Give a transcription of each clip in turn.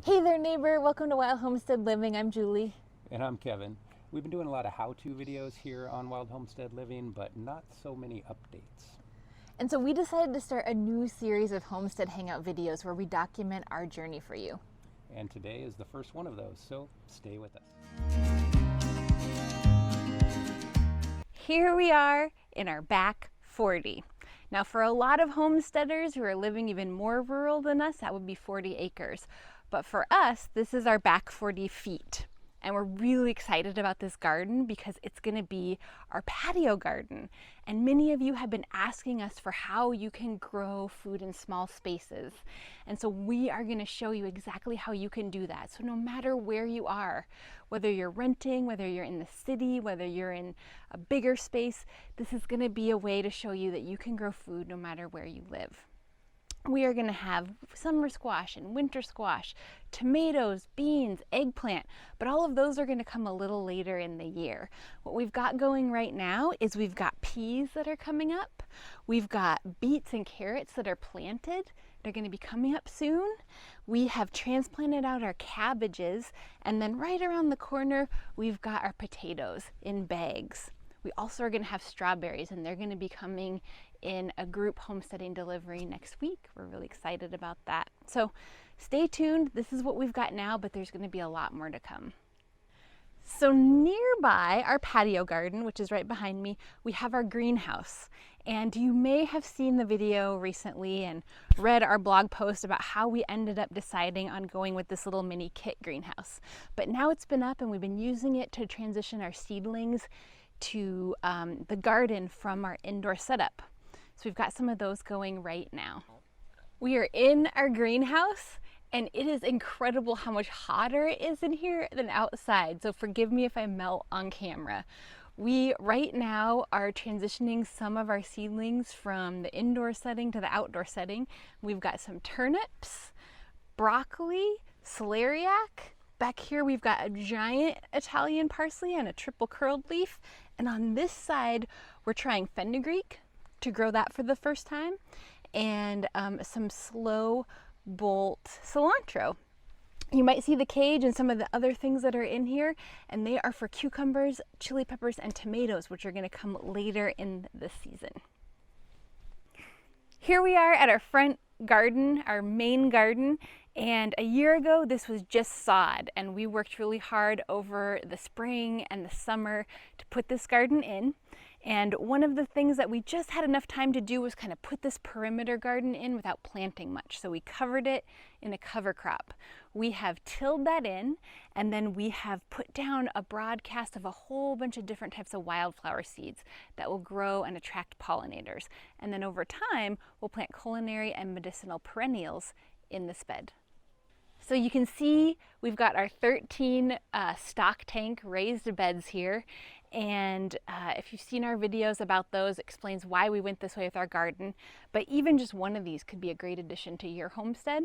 Hey there, neighbor. Welcome to Wild Homestead Living. I'm Julie. And I'm Kevin. We've been doing a lot of how-to videos here on Wild Homestead Living, but not so many updates. And so we decided to start a new series of Homestead Hangout videos where we document our journey for you. And today is the first one of those, so stay with us. Here we are in our back 40. Now, for a lot of homesteaders who are living even more rural than us, that would be 40 acres. But for us, this is our back 40 feet. And we're really excited about this garden because it's going to be our patio garden. And many of you have been asking us for how you can grow food in small spaces. And so we are going to show you exactly how you can do that. So no matter where you are, whether you're renting, whether you're in the city, whether you're in a bigger space, this is going to be a way to show you that you can grow food no matter where you live. We are going to have summer squash and winter squash, tomatoes, beans, eggplant, but all of those are going to come a little later in the year. What we've got going right now is we've got peas that are coming up. We've got beets and carrots that are planted. They're going to be coming up soon. We have transplanted out our cabbages, and then right around the corner, we've got our potatoes in bags. We also are going to have strawberries, and they're going to be coming in a group homesteading delivery next week. We're really excited about that. So stay tuned. This is what we've got now, but there's going to be a lot more to come. So nearby our patio garden, which is right behind me, we have our greenhouse. And you may have seen the video recently and read our blog post about how we ended up deciding on going with this little mini kit greenhouse. But now it's been up and we've been using it to transition our seedlings to the garden from our indoor setup. So we've got some of those going right now. We are in our greenhouse and it is incredible how much hotter it is in here than outside. So forgive me if I melt on camera. We right now are transitioning some of our seedlings from the indoor setting to the outdoor setting. We've got some turnips, broccoli, celeriac. Back here we've got a giant Italian parsley and a triple curled leaf. And on this side, we're trying fenugreek to grow that for the first time, and some slow bolt cilantro. You might see the cage and some of the other things that are in here, and they are for cucumbers, chili peppers, and tomatoes, which are going to come later in the season. Here we are at our front garden, our main garden, and a year ago this was just sod, and we worked really hard over the spring and the summer to put this garden in. And one of the things that we just had enough time to do was kind of put this perimeter garden in without planting much. So we covered it in a cover crop. We have tilled that in, and then we have put down a broadcast of a whole bunch of different types of wildflower seeds that will grow and attract pollinators. And then over time, we'll plant culinary and medicinal perennials in this bed. So you can see we've got our 13 stock tank raised beds here. And if you've seen our videos about those, it explains why we went this way with our garden. But even just one of these could be a great addition to your homestead.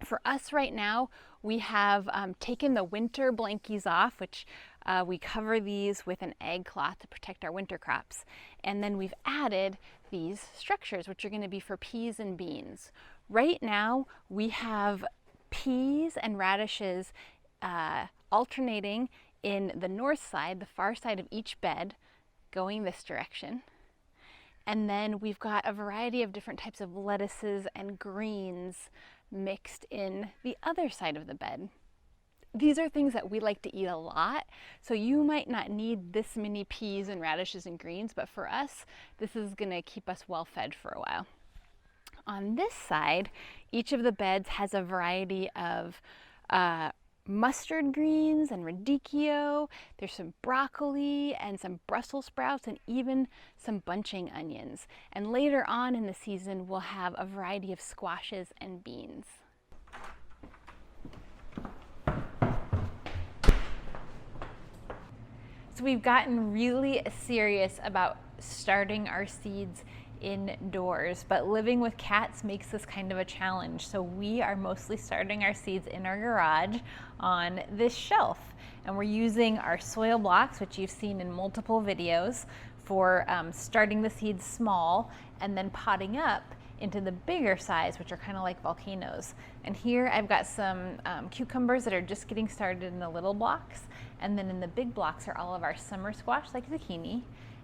For us right now, we have taken the winter blankies off, which we cover these with an egg cloth to protect our winter crops. And then we've added these structures, which are going to be for peas and beans. Right now, we have peas and radishes alternating in the north side, the far side of each bed, going this direction. And then we've got a variety of different types of lettuces and greens mixed in the other side of the bed. These are things that we like to eat a lot, so you might not need this many peas and radishes and greens, but for us, this is gonna keep us well fed for a while. On this side, each of the beds has a variety of mustard greens and radicchio. There's some broccoli and some Brussels sprouts and even some bunching onions. And later on in the season, we'll have a variety of squashes and beans. So we've gotten really serious about starting our seeds indoors, but living with cats makes this kind of a challenge. So we are mostly starting our seeds in our garage on this shelf, and we're using our soil blocks, which you've seen in multiple videos, for starting the seeds small and then potting up into the bigger size, which are kind of like volcanoes. And here I've got some cucumbers that are just getting started in the little blocks. And then in the big blocks are all of our summer squash like zucchini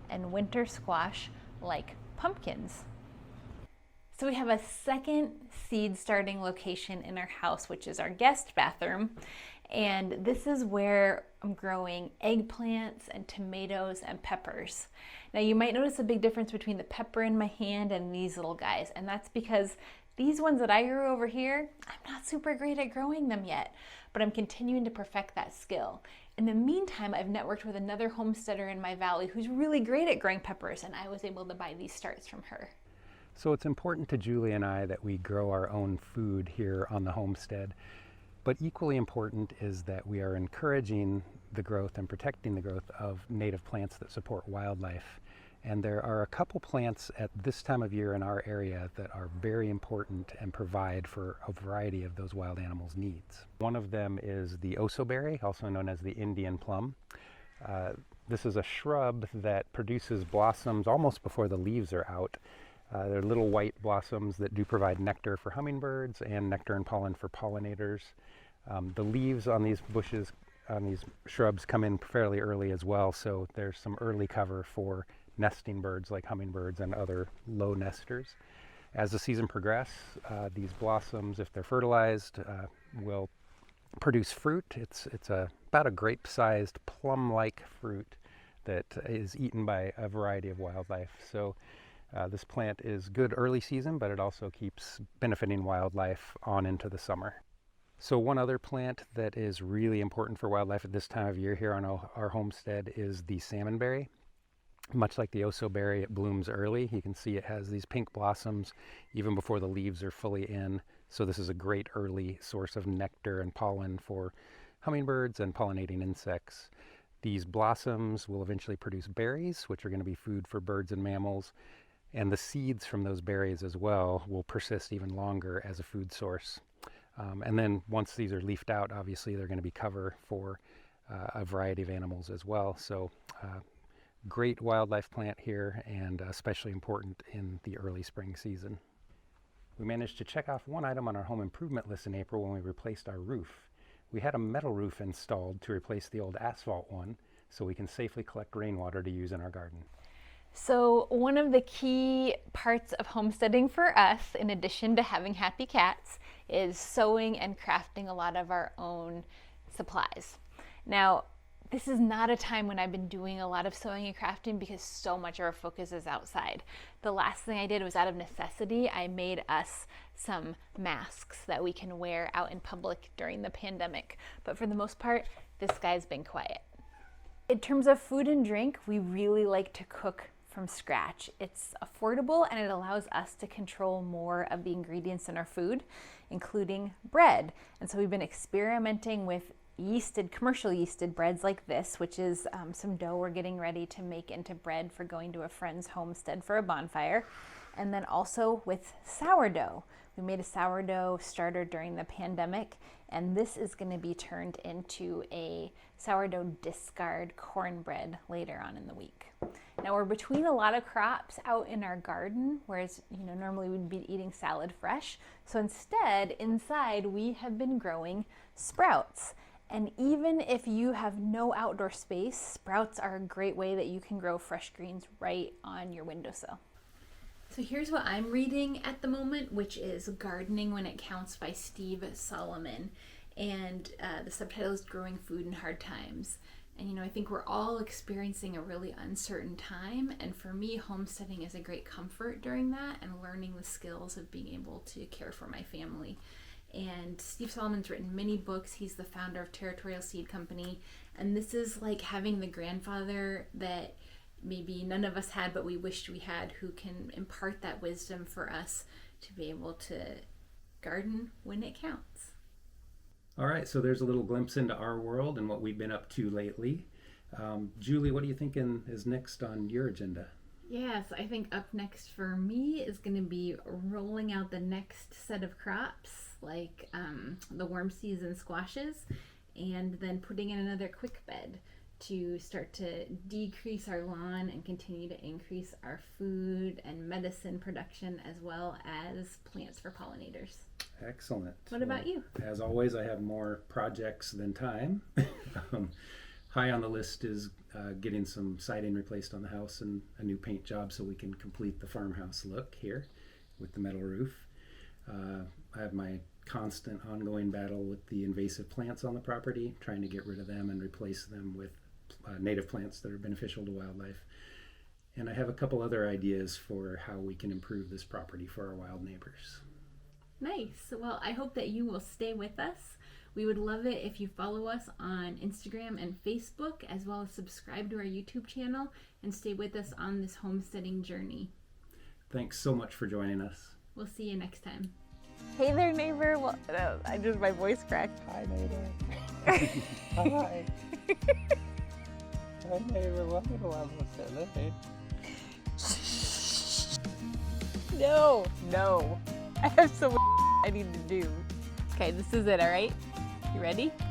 and winter squash like pumpkins. So we have a second seed starting location in our house, which is our guest bathroom. And this is where I'm growing eggplants and tomatoes and peppers. Now you might notice a big difference between the pepper in my hand and these little guys. And that's because these ones that I grew over here, I'm not super great at growing them yet, but I'm continuing to perfect that skill. In the meantime, I've networked with another homesteader in my valley who's really great at growing peppers, and I was able to buy these starts from her. So it's important to Julie and I that we grow our own food here on the homestead. But equally important is that we are encouraging the growth and protecting the growth of native plants that support wildlife. And there are a couple plants at this time of year in our area that are very important and provide for a variety of those wild animals' needs. One of them is the osoberry, also known as the Indian plum. This is a shrub that produces blossoms almost before the leaves are out. They're little white blossoms that do provide nectar for hummingbirds and nectar and pollen for pollinators. The leaves on these bushes, on these shrubs, come in fairly early as well, so there's some early cover for nesting birds like hummingbirds and other low nesters. As the season progresses, these blossoms, if they're fertilized, will produce fruit. It's about a grape-sized plum-like fruit that is eaten by a variety of wildlife. So this plant is good early season, but it also keeps benefiting wildlife on into the summer. So one other plant that is really important for wildlife at this time of year here on our homestead is the salmonberry. Much like the osoberry, it blooms early. You can see it has these pink blossoms even before the leaves are fully in. So this is a great early source of nectar and pollen for hummingbirds and pollinating insects. These blossoms will eventually produce berries, which are going to be food for birds and mammals. And the seeds from those berries as well will persist even longer as a food source. And then once these are leafed out, obviously they're going to be cover for a variety of animals as well. So great wildlife plant here, and especially important in the early spring season. We managed to check off one item on our home improvement list in April when we replaced our roof. We had a metal roof installed to replace the old asphalt one, so we can safely collect rainwater to use in our garden. So one of the key parts of homesteading for us, in addition to having happy cats, is sewing and crafting a lot of our own supplies. Now, this is not a time when I've been doing a lot of sewing and crafting because so much of our focus is outside. The last thing I did was out of necessity. I made us some masks that we can wear out in public during the pandemic. But for the most part, this guy's been quiet. In terms of food and drink, we really like to cook from scratch. It's affordable and it allows us to control more of the ingredients in our food, including bread. And so we've been experimenting with commercial yeasted breads like this, which is some dough we're getting ready to make into bread for going to a friend's homestead for a bonfire. And then also with sourdough. We made a sourdough starter during the pandemic, and this is going to be turned into a sourdough discard cornbread later on in the week. Now we're between a lot of crops out in our garden, whereas normally we'd be eating salad fresh. So instead, inside we have been growing sprouts. And even if you have no outdoor space, sprouts are a great way that you can grow fresh greens right on your windowsill. So here's what I'm reading at the moment, which is Gardening When It Counts by Steve Solomon. And the subtitle is Growing Food in Hard Times. And I think we're all experiencing a really uncertain time. And for me, homesteading is a great comfort during that, and learning the skills of being able to care for my family. And Steve Solomon's written many books. He's the founder of Territorial Seed Company. And this is like having the grandfather that maybe none of us had, but we wished we had, who can impart that wisdom for us to be able to garden when it counts. All right, so there's a little glimpse into our world and what we've been up to lately. Julie, what are you thinking is next on your agenda? Yes, I think up next for me is going to be rolling out the next set of crops, like the warm season squashes, and then putting in another quick bed to start to decrease our lawn and continue to increase our food and medicine production, as well as plants for pollinators. Excellent. What about you? As always, I have more projects than time. High on the list is getting some siding replaced on the house and a new paint job so we can complete the farmhouse look here with the metal roof. I have my constant ongoing battle with the invasive plants on the property, trying to get rid of them and replace them with native plants that are beneficial to wildlife. And I have a couple other ideas for how we can improve this property for our wild neighbors. Nice. Well, I hope that you will stay with us. We would love it if you follow us on Instagram and Facebook, as well as subscribe to our YouTube channel and stay with us on this homesteading journey. Thanks so much for joining us. We'll see you next time. Hey there, neighbor. Well, my voice cracked. Hi, neighbor. Hi. Hi, neighbor. Welcome to Wild Homestead Living. No. I have so much I need to do. Okay, this is it, all right? You ready?